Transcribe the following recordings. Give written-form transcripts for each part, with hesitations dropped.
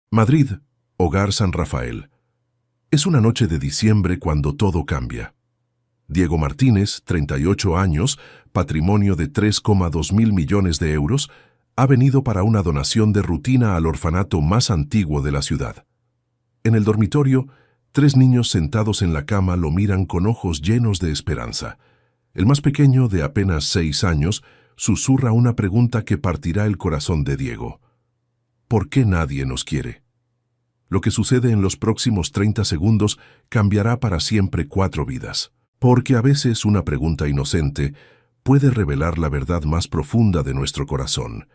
Madrid, Hogar San Rafael. Es una noche de diciembre cuando todo cambia. Diego Martínez, 38 años, patrimonio de 3,2 mil millones de euros, ha venido para una donación de rutina al orfanato más antiguo de la ciudad. En el dormitorio, 3 niños sentados en la cama lo miran con ojos llenos de esperanza. El más pequeño, de apenas 6 años, susurra una pregunta que partirá el corazón de Diego. ¿Por qué nadie nos quiere? Lo que sucede en los próximos 30 segundos cambiará para siempre 4 vidas. Porque a veces una pregunta inocente puede revelar la verdad más profunda de nuestro corazón.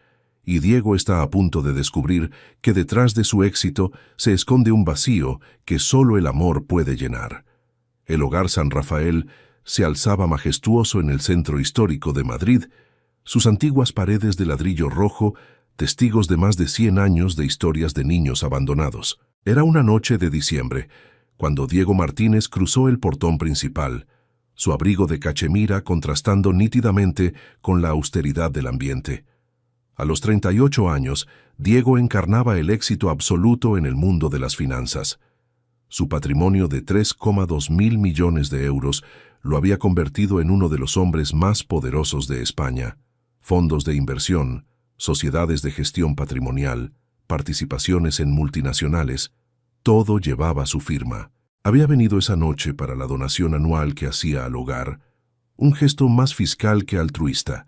Y Diego está a punto de descubrir que detrás de su éxito se esconde un vacío que solo el amor puede llenar. El Hogar San Rafael se alzaba majestuoso en el centro histórico de Madrid, sus antiguas paredes de ladrillo rojo, testigos de más de 100 años de historias de niños abandonados. Era una noche de diciembre, cuando Diego Martínez cruzó el portón principal, su abrigo de cachemira contrastando nítidamente con la austeridad del ambiente. A los 38 años, Diego encarnaba el éxito absoluto en el mundo de las finanzas. Su patrimonio de 3,2 mil millones de euros lo había convertido en uno de los hombres más poderosos de España. Fondos de inversión, sociedades de gestión patrimonial, participaciones en multinacionales, todo llevaba su firma. Había venido esa noche para la donación anual que hacía al hogar, un gesto más fiscal que altruista.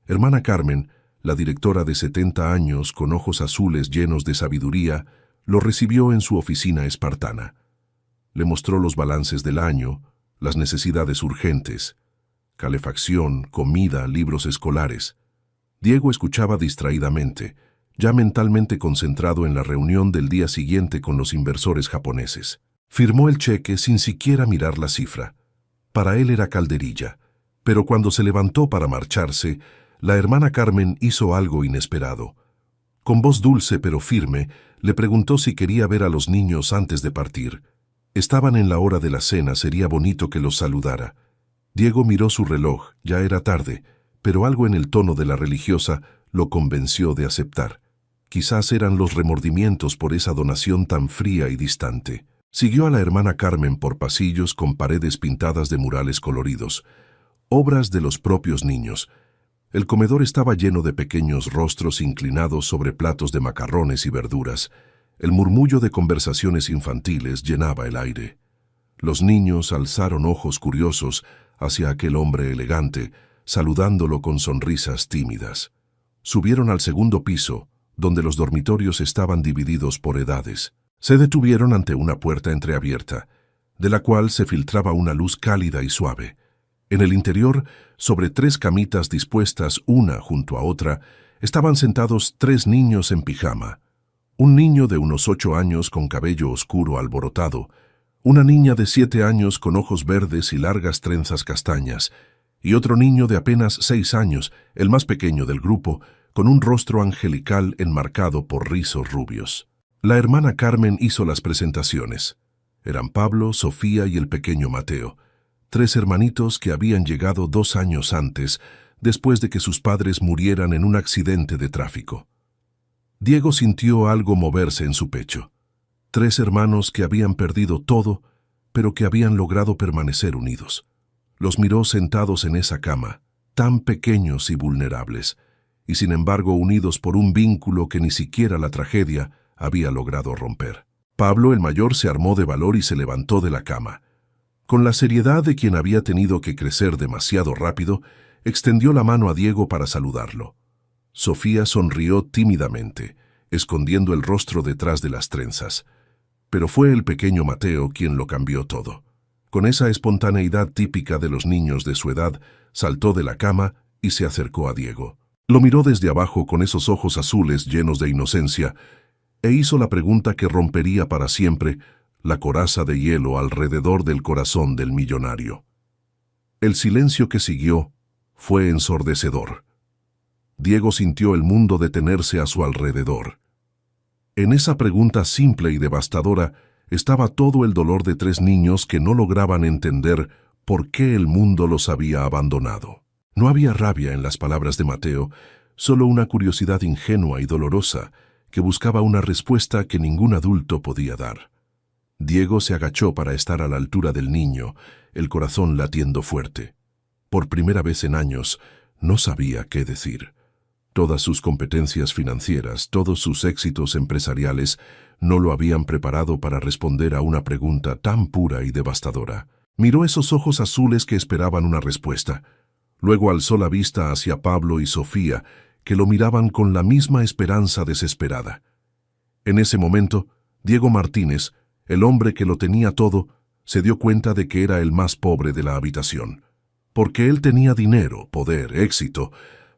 Hermana Carmen, la directora de 70 años con ojos azules llenos de sabiduría, lo recibió en su oficina espartana. Le mostró los balances del año, las necesidades urgentes, calefacción, comida, libros escolares. Diego escuchaba distraídamente, ya mentalmente concentrado en la reunión del día siguiente con los inversores japoneses. Firmó el cheque sin siquiera mirar la cifra. Para él era calderilla, pero cuando se levantó para marcharse, la hermana Carmen hizo algo inesperado. Con voz dulce pero firme, le preguntó si quería ver a los niños antes de partir. Estaban en la hora de la cena, sería bonito que los saludara. Diego miró su reloj, ya era tarde, pero algo en el tono de la religiosa lo convenció de aceptar. Quizás eran los remordimientos por esa donación tan fría y distante. Siguió a la hermana Carmen por pasillos con paredes pintadas de murales coloridos, obras de los propios niños. El comedor estaba lleno de pequeños rostros inclinados sobre platos de macarrones y verduras. El murmullo de conversaciones infantiles llenaba el aire. Los niños alzaron ojos curiosos hacia aquel hombre elegante, saludándolo con sonrisas tímidas. Subieron al segundo piso, donde los dormitorios estaban divididos por edades. Se detuvieron ante una puerta entreabierta, de la cual se filtraba una luz cálida y suave. En el interior, sobre 3 camitas dispuestas una junto a otra, estaban sentados 3 niños en pijama. Un niño de unos 8 años con cabello oscuro alborotado, una niña de 7 años con ojos verdes y largas trenzas castañas, y otro niño de apenas 6 años, el más pequeño del grupo, con un rostro angelical enmarcado por rizos rubios. La hermana Carmen hizo las presentaciones. Eran Pablo, Sofía y el pequeño Mateo, 3 hermanitos que habían llegado 2 años antes, después de que sus padres murieran en un accidente de tráfico. Diego sintió algo moverse en su pecho. 3 hermanos que habían perdido todo, pero que habían logrado permanecer unidos. Los miró sentados en esa cama, tan pequeños y vulnerables, y sin embargo unidos por un vínculo que ni siquiera la tragedia había logrado romper. Pablo, el mayor, se armó de valor y se levantó de la cama. Con la seriedad de quien había tenido que crecer demasiado rápido, extendió la mano a Diego para saludarlo. Sofía sonrió tímidamente, escondiendo el rostro detrás de las trenzas. Pero fue el pequeño Mateo quien lo cambió todo. Con esa espontaneidad típica de los niños de su edad, saltó de la cama y se acercó a Diego. Lo miró desde abajo con esos ojos azules llenos de inocencia e hizo la pregunta que rompería para siempre la coraza de hielo alrededor del corazón del millonario. El silencio que siguió fue ensordecedor. Diego sintió el mundo detenerse a su alrededor. En esa pregunta simple y devastadora estaba todo el dolor de 3 niños que no lograban entender por qué el mundo los había abandonado. No había rabia en las palabras de Mateo, solo una curiosidad ingenua y dolorosa que buscaba una respuesta que ningún adulto podía dar. Diego se agachó para estar a la altura del niño, el corazón latiendo fuerte. Por primera vez en años, no sabía qué decir. Todas sus competencias financieras, todos sus éxitos empresariales, no lo habían preparado para responder a una pregunta tan pura y devastadora. Miró esos ojos azules que esperaban una respuesta. Luego alzó la vista hacia Pablo y Sofía, que lo miraban con la misma esperanza desesperada. En ese momento, Diego Martínez, el hombre que lo tenía todo, se dio cuenta de que era el más pobre de la habitación. Porque él tenía dinero, poder, éxito,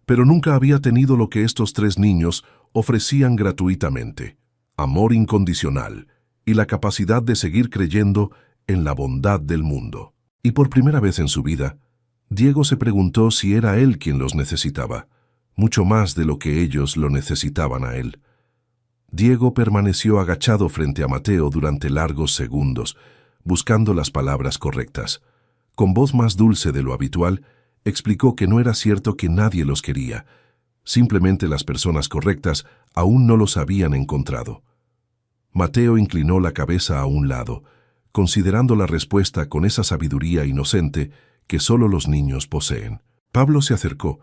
pero nunca había tenido lo que estos tres niños ofrecían gratuitamente: amor incondicional y la capacidad de seguir creyendo en la bondad del mundo. Y por primera vez en su vida, Diego se preguntó si era él quien los necesitaba, mucho más de lo que ellos lo necesitaban a él. Diego permaneció agachado frente a Mateo durante largos segundos, buscando las palabras correctas. Con voz más dulce de lo habitual, explicó que no era cierto que nadie los quería. Simplemente las personas correctas aún no los habían encontrado. Mateo inclinó la cabeza a un lado, considerando la respuesta con esa sabiduría inocente que solo los niños poseen. Pablo se acercó,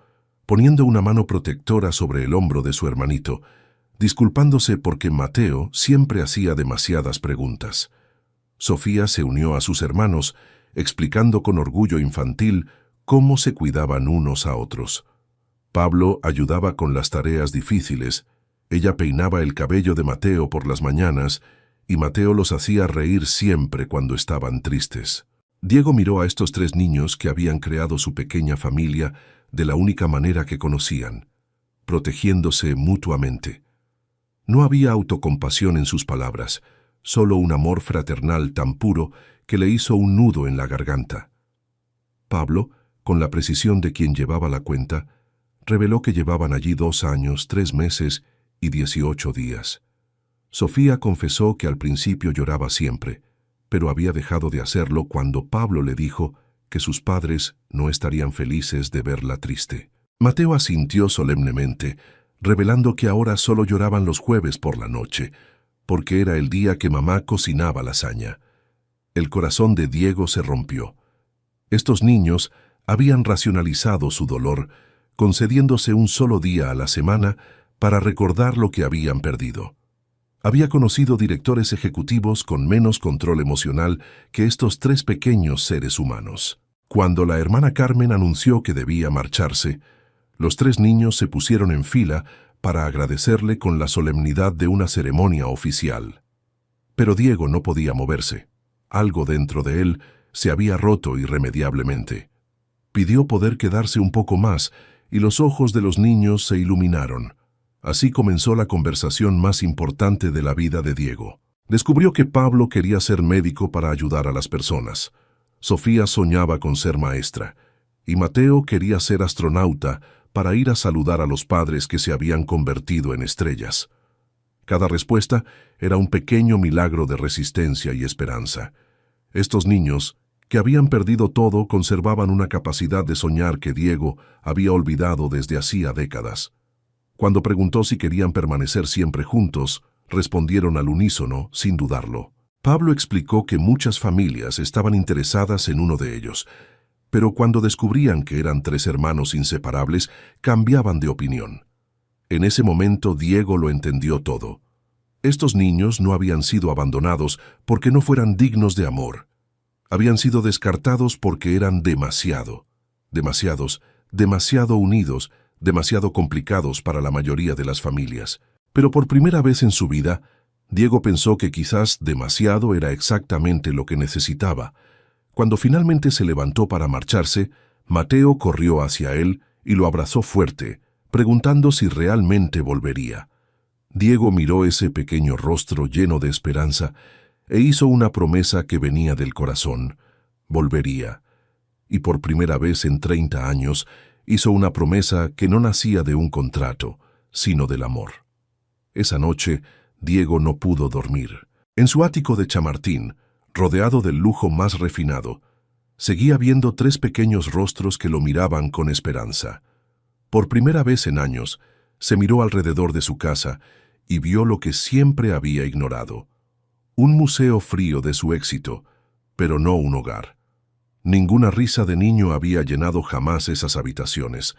poniendo una mano protectora sobre el hombro de su hermanito, disculpándose porque Mateo siempre hacía demasiadas preguntas. Sofía se unió a sus hermanos, explicando con orgullo infantil cómo se cuidaban unos a otros. Pablo ayudaba con las tareas difíciles, ella peinaba el cabello de Mateo por las mañanas y Mateo los hacía reír siempre cuando estaban tristes. Diego miró a estos tres niños que habían creado su pequeña familia de la única manera que conocían, protegiéndose mutuamente. No había autocompasión en sus palabras, solo un amor fraternal tan puro que le hizo un nudo en la garganta. Pablo, con la precisión de quien llevaba la cuenta, reveló que llevaban allí 2 años, 3 meses y 18 días. Sofía confesó que al principio lloraba siempre, pero había dejado de hacerlo cuando Pablo le dijo que sus padres no estarían felices de verla triste. Mateo asintió solemnemente, revelando que ahora solo lloraban los jueves por la noche, porque era el día que mamá cocinaba lasaña. El corazón de Diego se rompió. Estos niños habían racionalizado su dolor, concediéndose un solo día a la semana para recordar lo que habían perdido. Había conocido directores ejecutivos con menos control emocional que estos tres pequeños seres humanos. Cuando la hermana Carmen anunció que debía marcharse, los tres niños se pusieron en fila para agradecerle con la solemnidad de una ceremonia oficial. Pero Diego no podía moverse. Algo dentro de él se había roto irremediablemente. Pidió poder quedarse un poco más y los ojos de los niños se iluminaron. Así comenzó la conversación más importante de la vida de Diego. Descubrió que Pablo quería ser médico para ayudar a las personas. Sofía soñaba con ser maestra. Y Mateo quería ser astronauta para ir a saludar a los padres que se habían convertido en estrellas. Cada respuesta era un pequeño milagro de resistencia y esperanza. Estos niños, que habían perdido todo, conservaban una capacidad de soñar que Diego había olvidado desde hacía décadas. Cuando preguntó si querían permanecer siempre juntos, respondieron al unísono, sin dudarlo. Pablo explicó que muchas familias estaban interesadas en uno de ellos, pero cuando descubrían que eran 3 hermanos inseparables, cambiaban de opinión. En ese momento Diego lo entendió todo. Estos niños no habían sido abandonados porque no fueran dignos de amor. Habían sido descartados porque eran demasiado unidos, demasiado complicados para la mayoría de las familias. Pero por primera vez en su vida, Diego pensó que quizás demasiado era exactamente lo que necesitaba. Cuando finalmente se levantó para marcharse, Mateo corrió hacia él y lo abrazó fuerte, preguntando si realmente volvería. Diego miró ese pequeño rostro lleno de esperanza e hizo una promesa que venía del corazón. Volvería. Y por primera vez en 30 años, hizo una promesa que no nacía de un contrato, sino del amor. Esa noche, Diego no pudo dormir. En su ático de Chamartín, rodeado del lujo más refinado, seguía viendo 3 pequeños rostros que lo miraban con esperanza. Por primera vez en años, se miró alrededor de su casa y vio lo que siempre había ignorado. Un museo frío de su éxito, pero no un hogar. Ninguna risa de niño había llenado jamás esas habitaciones.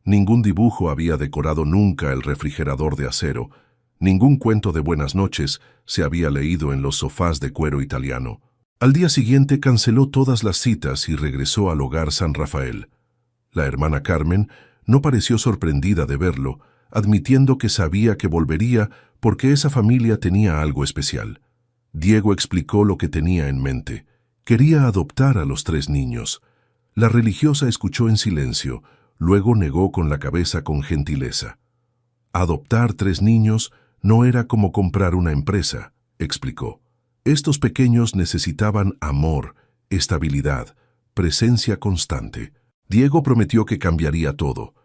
Ningún dibujo había decorado nunca el refrigerador de acero. Ningún cuento de buenas noches se había leído en los sofás de cuero italiano. Al día siguiente canceló todas las citas y regresó al hogar San Rafael. La hermana Carmen no pareció sorprendida de verlo, admitiendo que sabía que volvería porque esa familia tenía algo especial. Diego explicó lo que tenía en mente. Quería adoptar a los 3 niños. La religiosa escuchó en silencio, luego negó con la cabeza con gentileza. Adoptar 3 niños no era como comprar una empresa, explicó. Estos pequeños necesitaban amor, estabilidad, presencia constante. Diego prometió que cambiaría todo.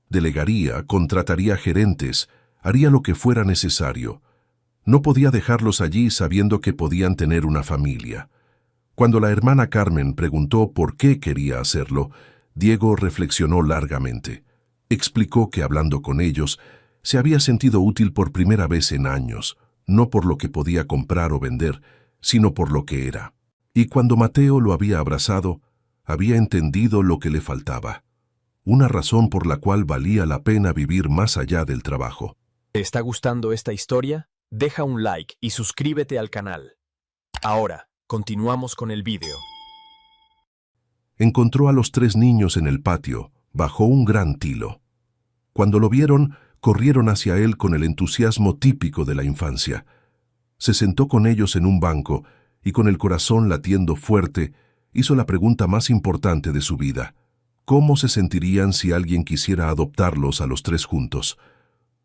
Delegaría, contrataría gerentes, haría lo que fuera necesario. No podía dejarlos allí sabiendo que podían tener una familia. Cuando la hermana Carmen preguntó por qué quería hacerlo, Diego reflexionó largamente. Explicó que hablando con ellos, se había sentido útil por primera vez en años, no por lo que podía comprar o vender, sino por lo que era. Y cuando Mateo lo había abrazado, había entendido lo que le faltaba. Una razón por la cual valía la pena vivir más allá del trabajo. ¿Te está gustando esta historia? Deja un like y suscríbete al canal. Ahora, continuamos con el vídeo. Encontró a los 3 niños en el patio, bajo un gran tilo. Cuando lo vieron, corrieron hacia él con el entusiasmo típico de la infancia. Se sentó con ellos en un banco y con el corazón latiendo fuerte, hizo la pregunta más importante de su vida. ¿Cómo se sentirían si alguien quisiera adoptarlos a los 3 juntos?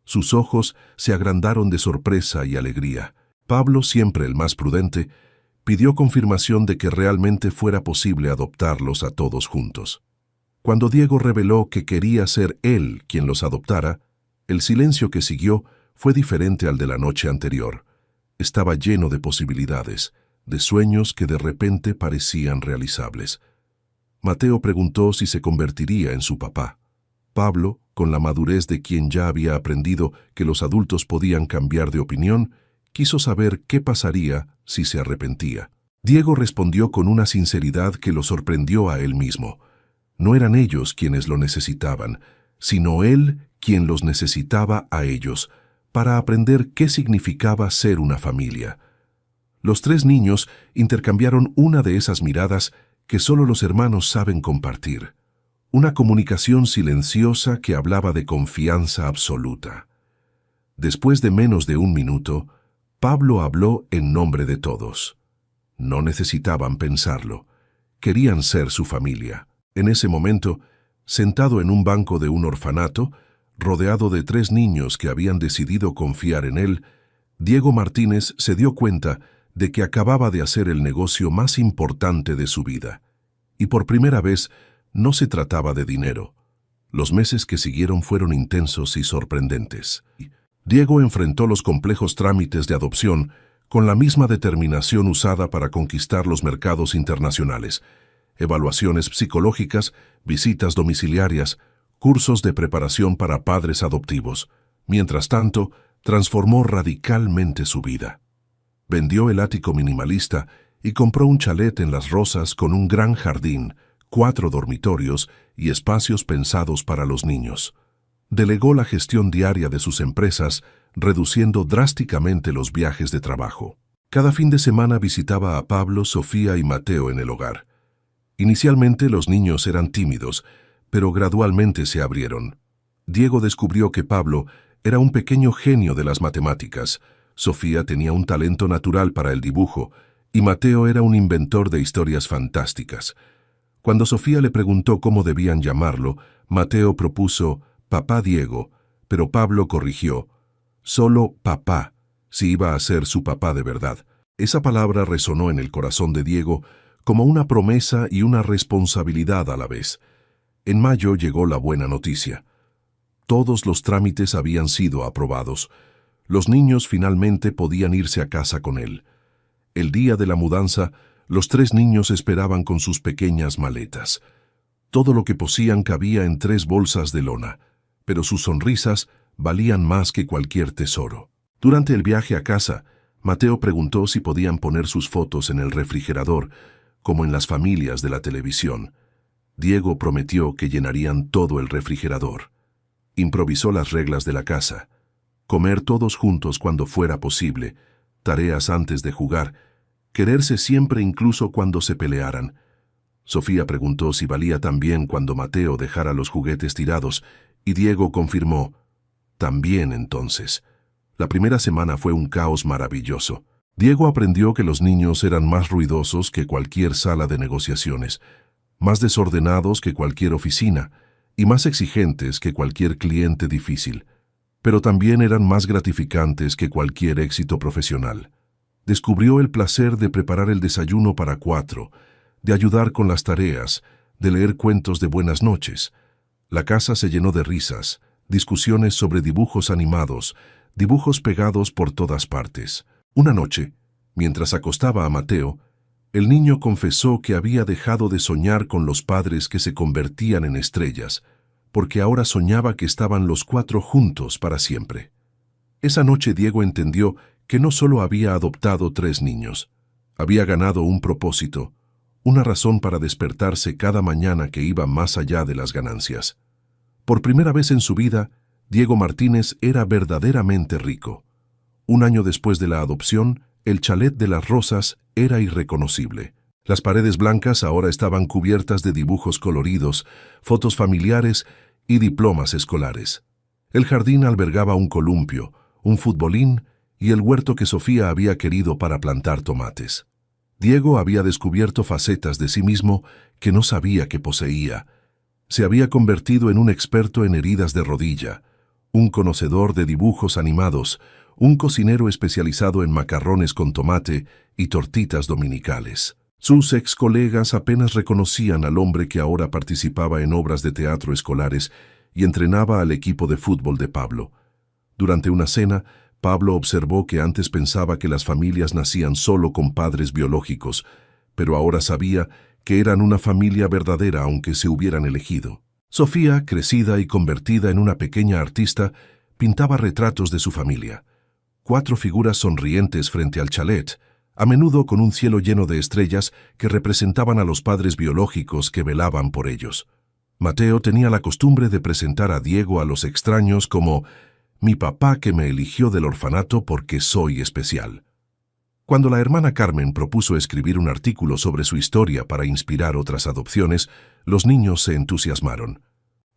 Sus ojos se agrandaron de sorpresa y alegría. Pablo, siempre el más prudente, pidió confirmación de que realmente fuera posible adoptarlos a todos juntos. Cuando Diego reveló que quería ser él quien los adoptara, el silencio que siguió fue diferente al de la noche anterior. Estaba lleno de posibilidades, de sueños que de repente parecían realizables. Mateo preguntó si se convertiría en su papá. Pablo, con la madurez de quien ya había aprendido que los adultos podían cambiar de opinión, quiso saber qué pasaría si se arrepentía. Diego respondió con una sinceridad que lo sorprendió a él mismo. No eran ellos quienes lo necesitaban, sino él quien los necesitaba a ellos, para aprender qué significaba ser una familia. Los 3 niños intercambiaron una de esas miradas que solo los hermanos saben compartir. Una comunicación silenciosa que hablaba de confianza absoluta. Después de menos de 1 minuto, Pablo habló en nombre de todos. No necesitaban pensarlo. Querían ser su familia. En ese momento, sentado en un banco de un orfanato, rodeado de 3 niños que habían decidido confiar en él, Diego Martínez se dio cuenta de que acababa de hacer el negocio más importante de su vida. Y por primera vez, no se trataba de dinero. Los meses que siguieron fueron intensos y sorprendentes. Diego enfrentó los complejos trámites de adopción con la misma determinación usada para conquistar los mercados internacionales. Evaluaciones psicológicas, visitas domiciliarias, cursos de preparación para padres adoptivos. Mientras tanto, transformó radicalmente su vida. Vendió el ático minimalista y compró un chalet en Las Rosas con un gran jardín, 4 dormitorios y espacios pensados para los niños. Delegó la gestión diaria de sus empresas, reduciendo drásticamente los viajes de trabajo. Cada fin de semana visitaba a Pablo, Sofía y Mateo en el hogar. Inicialmente los niños eran tímidos, pero gradualmente se abrieron. Diego descubrió que Pablo era un pequeño genio de las matemáticas, Sofía tenía un talento natural para el dibujo y Mateo era un inventor de historias fantásticas. Cuando Sofía le preguntó cómo debían llamarlo, Mateo propuso Papá Diego, pero Pablo corrigió, solo papá, si iba a ser su papá de verdad. Esa palabra resonó en el corazón de Diego como una promesa y una responsabilidad a la vez. En mayo llegó la buena noticia. Todos los trámites habían sido aprobados. Los niños finalmente podían irse a casa con él. El día de la mudanza, los 3 niños esperaban con sus pequeñas maletas. Todo lo que poseían cabía en 3 bolsas de lona, pero sus sonrisas valían más que cualquier tesoro. Durante el viaje a casa, Mateo preguntó si podían poner sus fotos en el refrigerador, como en las familias de la televisión. Diego prometió que llenarían todo el refrigerador. Improvisó las reglas de la casa: comer todos juntos cuando fuera posible, tareas antes de jugar, quererse siempre incluso cuando se pelearan. Sofía preguntó si valía también cuando Mateo dejara los juguetes tirados, y Diego confirmó: también entonces. La primera semana fue un caos maravilloso. Diego aprendió que los niños eran más ruidosos que cualquier sala de negociaciones, más desordenados que cualquier oficina, y más exigentes que cualquier cliente difícil, pero también eran más gratificantes que cualquier éxito profesional. Descubrió el placer de preparar el desayuno para 4, de ayudar con las tareas, de leer cuentos de buenas noches. La casa se llenó de risas, discusiones sobre dibujos animados, dibujos pegados por todas partes. Una noche, mientras acostaba a Mateo, el niño confesó que había dejado de soñar con los padres que se convertían en estrellas, porque ahora soñaba que estaban los 4 juntos para siempre. Esa noche Diego entendió que no solo había adoptado 3 niños, había ganado un propósito, una razón para despertarse cada mañana que iba más allá de las ganancias. Por primera vez en su vida, Diego Martínez era verdaderamente rico. Un año después de la adopción, el chalet de las Rosas era irreconocible. Las paredes blancas ahora estaban cubiertas de dibujos coloridos, fotos familiares y diplomas escolares. El jardín albergaba un columpio, un futbolín y el huerto que Sofía había querido para plantar tomates. Diego había descubierto facetas de sí mismo que no sabía que poseía. Se había convertido en un experto en heridas de rodilla, un conocedor de dibujos animados, un cocinero especializado en macarrones con tomate y tortitas dominicales. Sus ex colegas apenas reconocían al hombre que ahora participaba en obras de teatro escolares y entrenaba al equipo de fútbol de Pablo. Durante una cena, Pablo observó que antes pensaba que las familias nacían solo con padres biológicos, pero ahora sabía que eran una familia verdadera aunque se hubieran elegido. Sofía, crecida y convertida en una pequeña artista, pintaba retratos de su familia. 4 figuras sonrientes frente al chalet, a menudo con un cielo lleno de estrellas que representaban a los padres biológicos que velaban por ellos. Mateo tenía la costumbre de presentar a Diego a los extraños como «mi papá que me eligió del orfanato porque soy especial». Cuando la hermana Carmen propuso escribir un artículo sobre su historia para inspirar otras adopciones, los niños se entusiasmaron.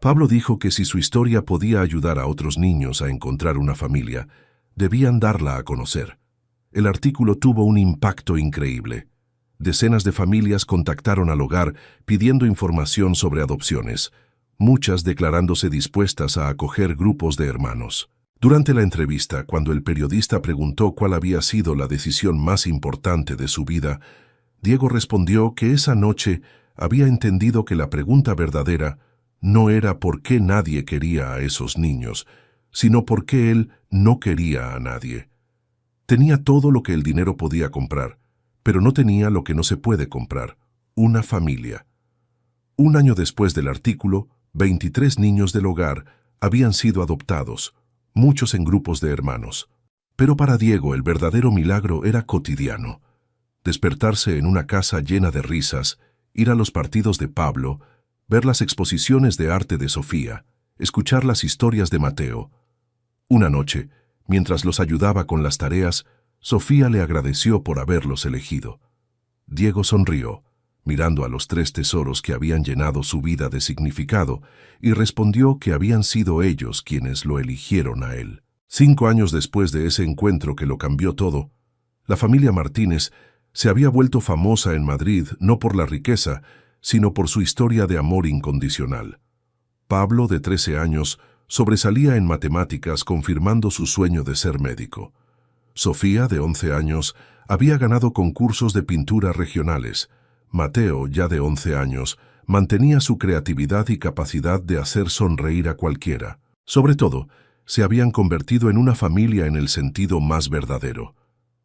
Pablo dijo que si su historia podía ayudar a otros niños a encontrar una familia, debían darla a conocer. El artículo tuvo un impacto increíble. Decenas de familias contactaron al hogar pidiendo información sobre adopciones, muchas declarándose dispuestas a acoger grupos de hermanos. Durante la entrevista, cuando el periodista preguntó cuál había sido la decisión más importante de su vida, Diego respondió que esa noche había entendido que la pregunta verdadera no era por qué nadie quería a esos niños, sino por qué él no quería a nadie. Tenía todo lo que el dinero podía comprar, pero no tenía lo que no se puede comprar: una familia. Un año después del artículo, 23 niños del hogar habían sido adoptados, muchos en grupos de hermanos. Pero para Diego el verdadero milagro era cotidiano. Despertarse en una casa llena de risas, ir a los partidos de Pablo, ver las exposiciones de arte de Sofía, escuchar las historias de Mateo. Una noche, mientras los ayudaba con las tareas, Sofía le agradeció por haberlos elegido. Diego sonrió, mirando a los 3 tesoros que habían llenado su vida de significado, y respondió que habían sido ellos quienes lo eligieron a él. 5 años después de ese encuentro que lo cambió todo, la familia Martínez se había vuelto famosa en Madrid no por la riqueza, sino por su historia de amor incondicional. Pablo, de 13 años, sobresalía en matemáticas confirmando su sueño de ser médico. Sofía, de 11 años, había ganado concursos de pintura regionales. Mateo, ya de 11 años, mantenía su creatividad y capacidad de hacer sonreír a cualquiera. Sobre todo, se habían convertido en una familia en el sentido más verdadero.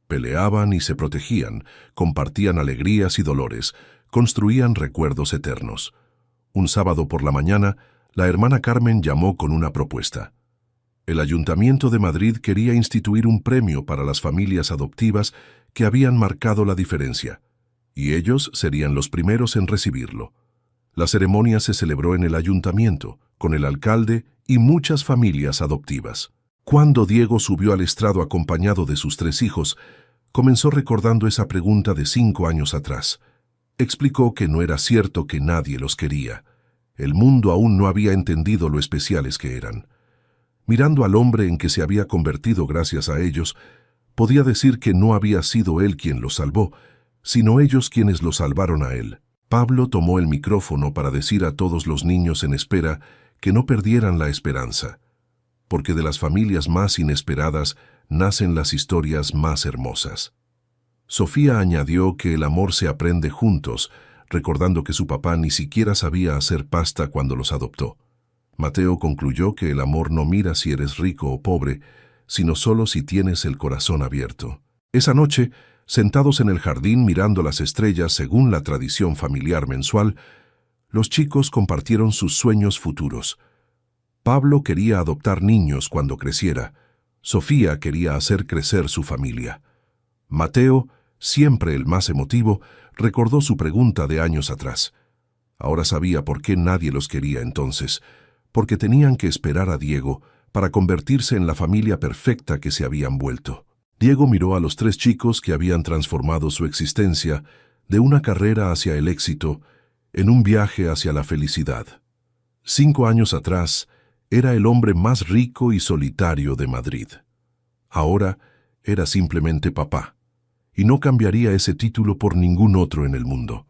Peleaban y se protegían, compartían alegrías y dolores, construían recuerdos eternos. Un sábado por la mañana, la hermana Carmen llamó con una propuesta. El Ayuntamiento de Madrid quería instituir un premio para las familias adoptivas que habían marcado la diferencia, y ellos serían los primeros en recibirlo. La ceremonia se celebró en el ayuntamiento, con el alcalde y muchas familias adoptivas. Cuando Diego subió al estrado acompañado de sus 3 hijos, comenzó recordando esa pregunta de 5 años atrás. Explicó que no era cierto que nadie los quería. El mundo aún no había entendido lo especiales que eran. Mirando al hombre en que se había convertido gracias a ellos, podía decir que no había sido él quien los salvó, sino ellos quienes lo salvaron a él. Pablo tomó el micrófono para decir a todos los niños en espera que no perdieran la esperanza, porque de las familias más inesperadas nacen las historias más hermosas. Sofía añadió que el amor se aprende juntos, recordando que su papá ni siquiera sabía hacer pasta cuando los adoptó. Mateo concluyó que el amor no mira si eres rico o pobre, sino solo si tienes el corazón abierto. Esa noche, sentados en el jardín mirando las estrellas según la tradición familiar mensual, los chicos compartieron sus sueños futuros. Pablo quería adoptar niños cuando creciera. Sofía quería hacer crecer su familia. Mateo, siempre el más emotivo, recordó su pregunta de años atrás. Ahora sabía por qué nadie los quería entonces, porque tenían que esperar a Diego para convertirse en la familia perfecta que se habían vuelto. Diego miró a los 3 chicos que habían transformado su existencia de una carrera hacia el éxito en un viaje hacia la felicidad. 5 años atrás, era el hombre más rico y solitario de Madrid. Ahora era simplemente papá, y no cambiaría ese título por ningún otro en el mundo.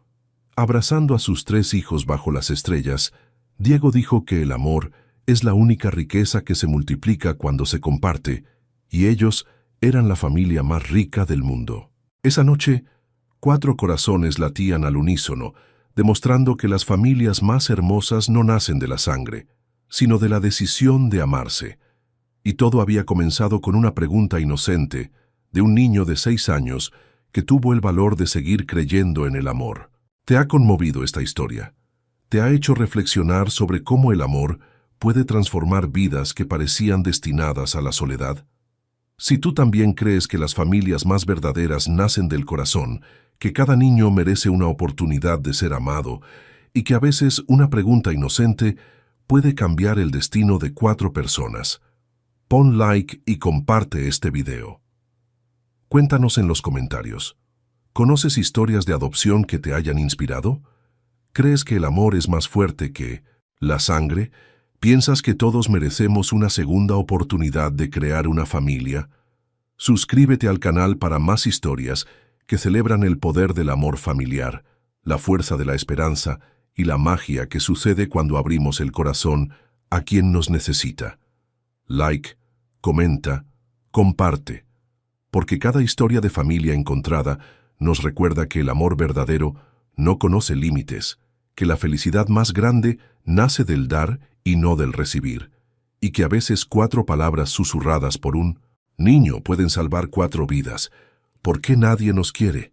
Abrazando a sus 3 hijos bajo las estrellas, Diego dijo que el amor es la única riqueza que se multiplica cuando se comparte, y ellos eran la familia más rica del mundo. Esa noche, 4 corazones latían al unísono, demostrando que las familias más hermosas no nacen de la sangre, sino de la decisión de amarse. Y todo había comenzado con una pregunta inocente de un niño de 6 años que tuvo el valor de seguir creyendo en el amor. ¿Te ha conmovido esta historia? ¿Te ha hecho reflexionar sobre cómo el amor puede transformar vidas que parecían destinadas a la soledad? Si tú también crees que las familias más verdaderas nacen del corazón, que cada niño merece una oportunidad de ser amado, y que a veces una pregunta inocente puede cambiar el destino de 4 personas, pon like y comparte este video. Cuéntanos en los comentarios. ¿Conoces historias de adopción que te hayan inspirado? ¿Crees que el amor es más fuerte que la sangre? ¿Piensas que todos merecemos una segunda oportunidad de crear una familia? Suscríbete al canal para más historias que celebran el poder del amor familiar, la fuerza de la esperanza y la magia que sucede cuando abrimos el corazón a quien nos necesita. Like, comenta, comparte, porque cada historia de familia encontrada nos recuerda que el amor verdadero no conoce límites, que la felicidad más grande nace del dar y no del recibir, y que a veces 4 palabras susurradas por un niño pueden salvar 4 vidas. ¿Por qué nadie nos quiere?